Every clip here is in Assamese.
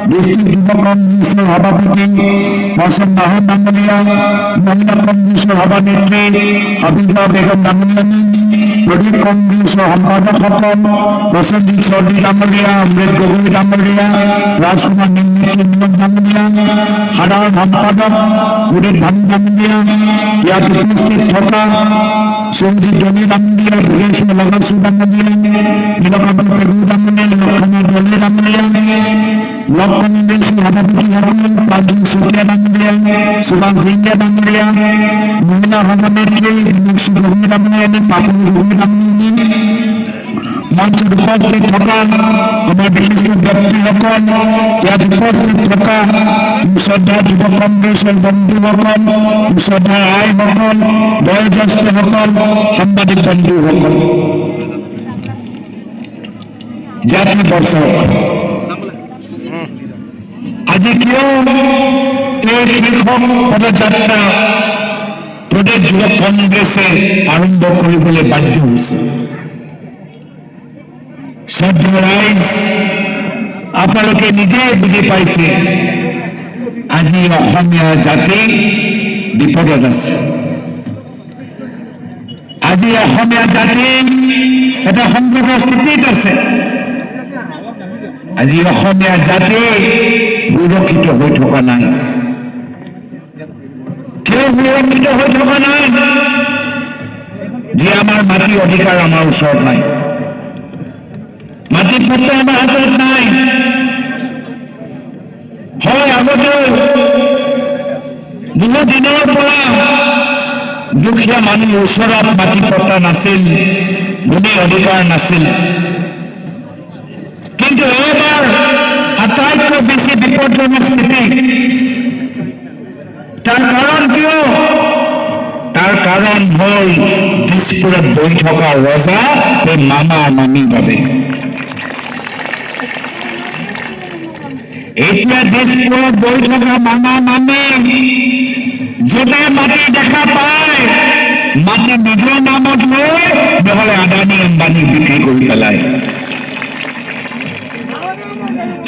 ডিস্ট্রিক্ট যুব কংগ্রেসের সভাপতি মৌসুম বাহন ডাঙ্গলিয়া, মহিলা কংগ্রেসের সভানেত্রী হাফিজা বেগম ডাঙ্গলিয়ানি, প্রদীপ কংগ্রেসের সম্পাদক সকল প্রসেনজিৎ চৌধুরী ডাঙ্গলিয়া, অমৃত গগৈ ডাঙ্গলিয়া, রাজকুমার নির্মিত ডাঙ্গলিয়া, সাধারণ সম্পাদক উদিত ভানু ডাঙ্গলিয়া, ইয়াত উপস্থিত থকা সঞ্জিত জনি ডাঙ্গলিয়া, ভুলেশ লগাসু ডাঙ্গলিয়া, নীলকান্ত পেগু ডাঙ্গলিয়া, লক্ষণা দলে ডাঙ্গলিয়া, ব্লক কংগ্রেসের সভাপতি সকল প্রার্থী সুফিয়া ডাঙ্গলিয়া, সুভাষ জিঙ্গা ডাঙ্গলিয়া, মহিলা সভানেত্রী মীনাক্ষী গগৈ ডাঙ্গলিয়ানি, পাপন গগৈ ডাঙ্গলিয়ানি, মঞ্চত উপস্থিত থকা আমাৰ বিশিষ্ট ব্যক্তিসকল, ইয়াত উপস্থিত থকা শ্ৰদ্ধা যুৱ কংগ্ৰেছৰ বন্ধুসকল, শ্ৰদ্ধা আইসকল, বয়োজ্যেষ্ঠসকল, সাংবাদিক বন্ধুসকল, জাতি দৰ্শক, আজি কিয় এই শীৰ্ষক পদযাত্ৰা প্ৰদেশ যুৱ কংগ্ৰেছে আৰম্ভ কৰিবলৈ বাধ্য হৈছে? শ্ৰদ্ধা ৰাইজ, আপোনালোকে নিজে বুজি পাইছে আজি অসমীয়া জাতি বিপদত আছে। আজি অসমীয়া জাতি এটা সংকট স্থিতিত আছে। আজি অসমীয়া জাতি সুৰক্ষিত হৈ থকা নাই। কিয় সুৰক্ষিত হৈ থকা নাই? যে আমাৰ মাটি অধিকাৰ আমাৰ ওচৰত নাই, মাটি পট্টা আমাৰ হাতত নাই। হয়, আগতে বহু দিনৰ পৰা দুখীয়া মানুহ ওচৰত মাটি পট্টা নাছিল, ভূমি অধিকাৰ নাছিল। কিন্তু এইবাৰ আটাইতকৈ বেছি বিপদজনক স্থিতি। তাৰ কাৰণ কিয়? তাৰ কাৰণ হ'ল দিছপুৰত বহি থকা ৰজা এই মামা মামীৰ বাবে। এতিয়া দিছপুৰত বহি থকা মামা মামী য'তে মাটি দেখা পায় মাটি নিজৰ নামত লৈ নহ'লে আদানী আম্বানী বিক্ৰী কৰি পেলায়।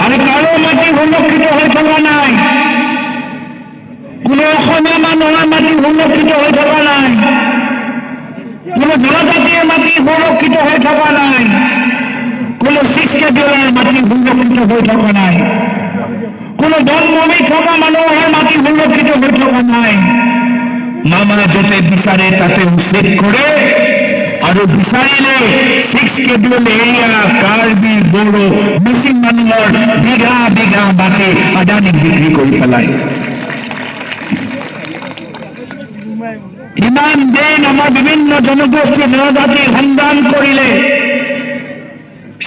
আৰু কাৰো মাটি সুৰক্ষিত হৈ থকা নাই, কোনো অসমীয়া মানুহৰ মাটি সুৰক্ষিত হৈ থকা নাই, কোনো জনজাতিৰ মাটি সুৰক্ষিত হৈ থকা নাই, কোনো ছিক্স শেডিউলৰ মাটি সুৰক্ষিত হৈ থকা নাই, কোনো বনভূমি থকা মানুহৰ মাটি সুৰক্ষিত হৈ থকা নাই। মামা য'তে বিচাৰে তাতে উচ্ছেদ কৰে আৰু বিচাৰিলে six schedule area Karbi Bodo Mising মানুহৰ বিঘা বিঘা মাটি আদানীক বিক্ৰী কৰি পেলায়। ইমান দিন আমাৰ বিভিন্ন জনগোষ্ঠী জনজাতি সংগ্ৰাম কৰিলে,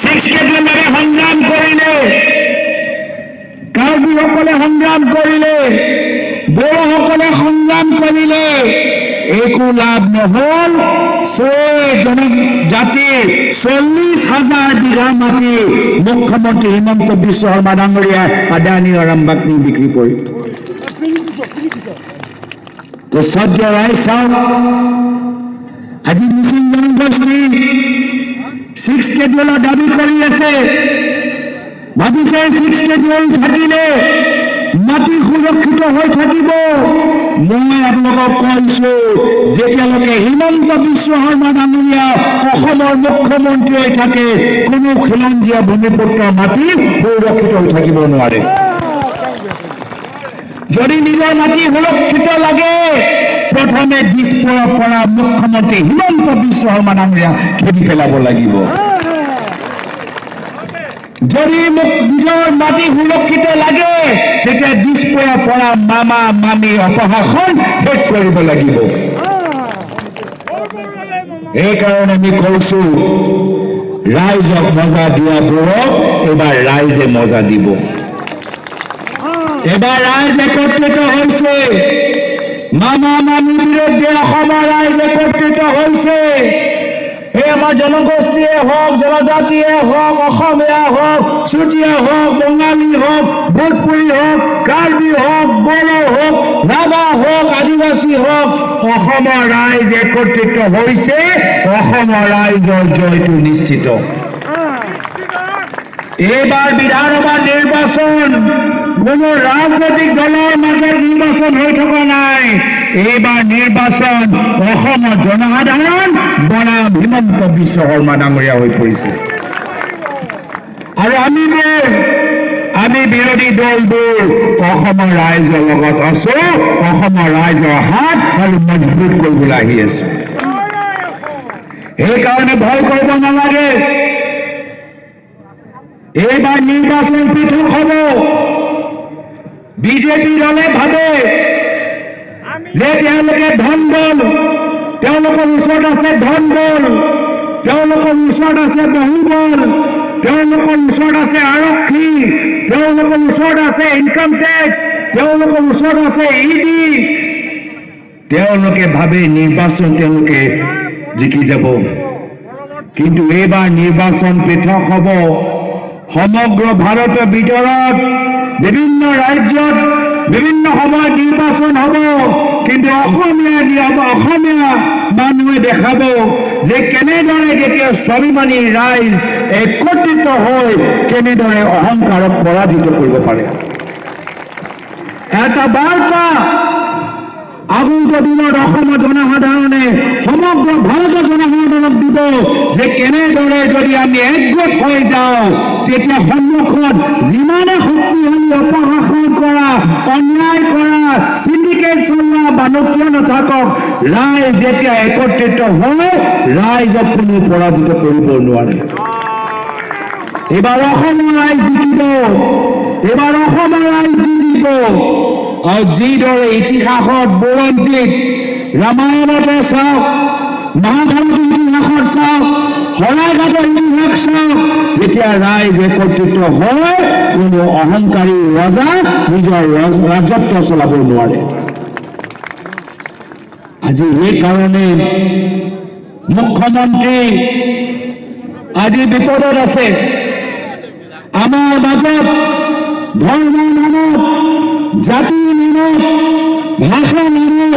ছিক্স শেডিউলেৰে সংগ্ৰাম কৰিলে, কাৰ্বিসকলে সংগ্ৰাম কৰিলে, বড়োসকলে সংগ্ৰাম কৰিলে, একো লাভ নহল। জনজাতিৰ 40,000 বিঘা মাটি মুখ্যমন্ত্ৰী হিমন্ত বিশ্ব শৰ্মা ডাঙৰীয়াই আদানী আৰু আম্বানীক বিক্ৰী কৰি। তো শ্ৰদ্ধা ৰাইজ, চাওক, আজি মিচিং জনগোষ্ঠী ছিক্স শেডিউলৰ দাবী কৰি আছে। ভাবিছে ছিক্স শেডিউল থাকিলে মাটি সুৰক্ষিত হৈ থাকিব। মই আপোনালোকক কৈছো, যেতিয়ালৈকে হিমন্ত বিশ্ব শৰ্মা ডাঙৰীয়া অসমৰ মুখ্যমন্ত্ৰী হৈ থাকে কোনো খিলঞ্জীয়া ভূমিপুত্ৰ মাটি সুৰক্ষিত হৈ থাকিব নোৱাৰে। যদি নিজৰ মাটি সুৰক্ষিত লাগে প্ৰথমে দিছপুৰৰ পৰা মুখ্যমন্ত্ৰী হিমন্ত বিশ্ব শৰ্মা ডাঙৰীয়া খেদি পেলাব লাগিব। যদি নিজৰ মাটি সুৰক্ষিত লাগে তেতিয়া দিছপুৰৰ পৰা মামা মামী অপশাসন শেষ কৰিব লাগিব। এইকাৰণে আমি কৈছো, ৰাইজক মজা দিয়াবোৰক এইবাৰ ৰাইজে মজা দিব। এবাৰ ৰাইজ একত্ৰিত হৈছে, মামা মামীৰ বিৰুদ্ধে অসমৰ ৰাইজ একত্ৰিত হৈছে। এই আমাৰ জনগোষ্ঠীয়ে হওক, জনজাতিয়ে হওক, অসমীয়া হওক, চুতীয়া হওক, বঙালী হওক, ভোজপুৰী হওক, কাৰ্বি হওক, বড়ো হওক, ৰাভা হওক, আদিবাসী হওক, অসমৰ ৰাইজ একত্ৰিত হৈছে। অসমৰ ৰাইজৰ জয়টো নিশ্চিত। এইবাৰ বিধানসভা নিৰ্বাচন কোনো ৰাজনৈতিক দলৰ মাজত নিৰ্বাচন হৈ থকা নাই। এইবাৰ নিৰ্বাচন অসমৰ জনসাধাৰণ বনাম হিমন্ত বিশ্ব শৰ্মা ডাঙৰীয়া হৈ পৰিছে। আৰু আমি বিৰোধী দলবোৰ অসমৰ ৰাইজৰ লগত আছো, অসমৰ ৰাইজৰ হাত আৰু মজবুত কৰিবলৈ আহি আছো। সেইকাৰণে ভয় কৰিব নালাগে। এইবাৰ নিৰ্বাচন পৃথক হ'ব। বিজেপি দলে ভাবে যে তেওঁলোকে ধন বল, তেওঁলোকৰ ওচৰত আছে ধন বল, তেওঁলোকৰ ওচৰত আছে বাহুবল, তেওঁলোকৰ ওচৰত আছে আৰক্ষী, তেওঁলোকৰ ওচৰত আছে ইনকাম টেক্স, তেওঁলোকৰ ওচৰত আছে ইডি। তেওঁলোকে ভাবে নিৰ্বাচন তেওঁলোকে জিকি যাব। কিন্তু এইবাৰ নিৰ্বাচন পৃথক হ'ব। সমগ্ৰ ভাৰতৰ ভিতৰত বিভিন্ন ৰাজ্যত বিভিন্ন সময়ত নিৰ্বাচন হ'ব, কিন্তু অসমীয়া মানুহে দেখাব যে কেনেদৰে যেতিয়া স্বাভিমানী ৰাইজ একত্ৰিত হৈ কেনেদৰে অহংকাৰক পৰাজিত কৰিব পাৰে। এটা বাৰ্তা আগন্তুক দিনত অসমৰ জনসাধাৰণে সমগ্ৰ ভাৰতৰ জনসাধাৰণক দিব যে কেনেদৰে যদি আমি একগোট হৈ যাওঁ, তেতিয়া সন্মুখত যিমানে শক্তিশালী অপশাসন কৰা, অন্যায় কৰা, চিণ্ডিকেট চলোৱা মানুহ কিয় নাথাকক, ৰাইজ যেতিয়া একত্ৰিত হয় ৰাইজক কোনো পৰাজিত কৰিব নোৱাৰে। এইবাৰ অসমৰ ৰাইজ জিকিব, এইবাৰ অসমৰ ৰাইজ জিকিব। আৰু যিদৰে ইতিহাসত বুৰঞ্জীত ৰামায়ণতে চাওক, মহাভাৰতৰ ইতিহাসত চাওক, শৰাইঘাটৰ ইতিহাস চাওক, যেতিয়া ৰাইজ একত্ৰিত হয় কোনো অহংকাৰী ৰজা নিজৰ ৰাজত্ব চলাব নোৱাৰে। আজি সেইকাৰণে মুখ্যমন্ত্ৰী আজি বিপদত আছে। আমাৰ মাজত ধৰ্মৰ নামত, জাতিৰ নামত, ভাষাৰ নামত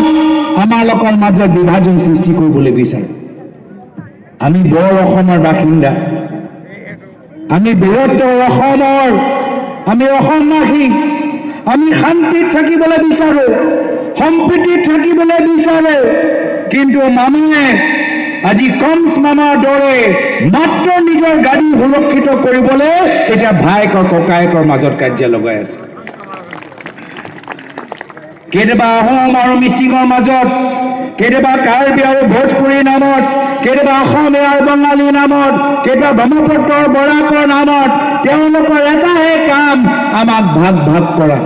আমাৰ লোকৰ মাজত বিভাজন সৃষ্টি কৰিবলৈ বিচাৰে। আমি বৰ অসমৰ বাসিন্দা, আমি বৃহত্তৰ অসমৰ, আমি অসমবাসী, আমি শান্তিত থাকিবলৈ বিচাৰো, সম্প্ৰীতিত থাকিবলৈ বিচাৰো। কিন্তু মানুহে আজি কংস মামাৰ দৰে মাত্ৰ নিজৰ গাড়ী সুৰক্ষিত কৰিবলৈ এতিয়া ভায়েকৰ ককায়েকৰ মাজত কাজিয়া লগাই আছে। কেতিয়াবা আহোম আৰু মিচিঙৰ মাজত, কেতিয়াবা কাৰ্বি আৰু ভোজপুৰীৰ নামত, কেতিয়াবা অসমীয়া আৰু বঙালীৰ নামত, কেতিয়াবা ব্ৰহ্মপুত্ৰৰ বৰাকৰ নামত তেওঁলোকৰ এটাহে কাম আমাক ভাগ ভাগ কৰা।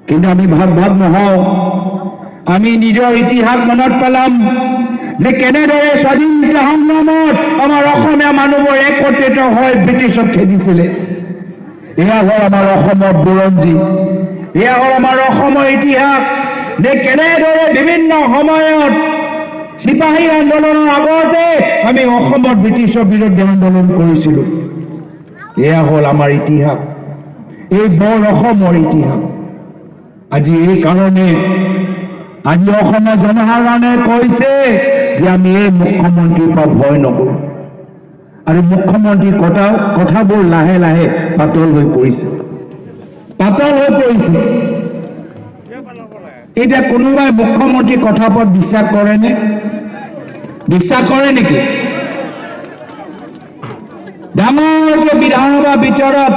কিন্তু আমি ভাগ ভাগ নহওঁ। আমি নিজৰ ইতিহাস মনত পেলাম যে কেনেদৰে স্বাধীনতা সংগ্ৰামত আমাৰ অসমীয়া মানুহবোৰ একত্ৰিত হৈ ব্ৰিটিছক খেদিছিলে। এয়া হ'ল আমাৰ অসমৰ বুৰঞ্জী, এয়া হ'ল আমাৰ অসমৰ ইতিহাস, যে কেনেদৰে বিভিন্ন সময়ত চিপাহী আন্দোলনৰ আগতে আমি অসমত ব্ৰিটিছৰ বিৰুদ্ধে আন্দোলন কৰিছিলোঁ। এয়া হ'ল আমাৰ ইতিহাস, এই বৰ অসমৰ ইতিহাস। আজি এই কাৰণে আজি অসমৰ জনসাধাৰণে কৈছে যে আমি এই মুখ্যমন্ত্ৰীৰ পৰা ভয় নকৰোঁ। আৰু মুখ্যমন্ত্ৰীৰ কথাবোৰ লাহে লাহে পাতল হৈ পৰিছে, পাতল হৈ পৰিছে। এতিয়া কোনোবাই মুখ্যমন্ত্ৰীৰ কথাৰ ওপৰত বিশ্বাস কৰেনে? বিশ্বাস কৰে নেকি? ডাঙৰকৈ বিধানসভাৰ ভিতৰত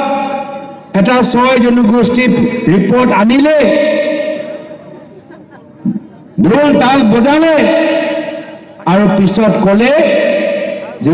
এটা 6 জনগোষ্ঠীৰ ৰিপৰ্ট আনিলে, ঢোল তাল বজালে আৰু পিছত ক'লে যে